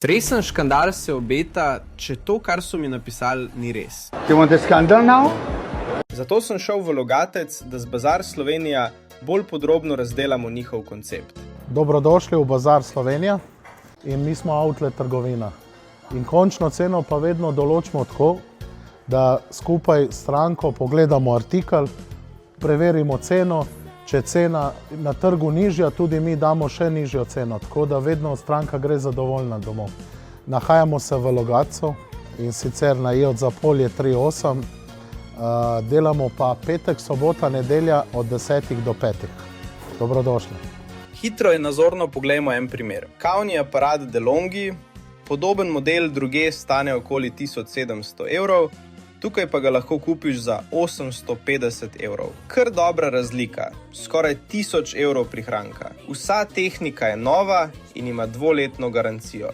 Resen škandal se obeta, če to, kar so mi napisali, ni res. You want a scandal now? Zato sem šel v Logatec, da z Bazar Slovenija bolj podrobno razdelamo njihov koncept. Dobrodošli v Bazar Slovenija in mi smo outlet trgovina. In končno ceno pa vedno določimo tako, da skupaj s stranko pogledamo artikel, preverimo ceno. Če je cena na trgu nižja, tudi mi damo še nižjo ceno, tako da vedno stranka gre zadovoljna domov. Nahajamo se v Logatcu in sicer na J za polje 3-8, delamo pa petek, sobota, nedelja od 10 do 5. Dobrodošli. Hitro in nazorno poglejmo en primer. Kavni aparat DeLonghi, podoben model drugje stane okoli 1700 evrov, tukaj pa ga lahko kupiš za 850 evrov. Kar dobra razlika, skoraj 1000 evrov prihranka. Vsa tehnika je nova in ima 2-letno garancijo.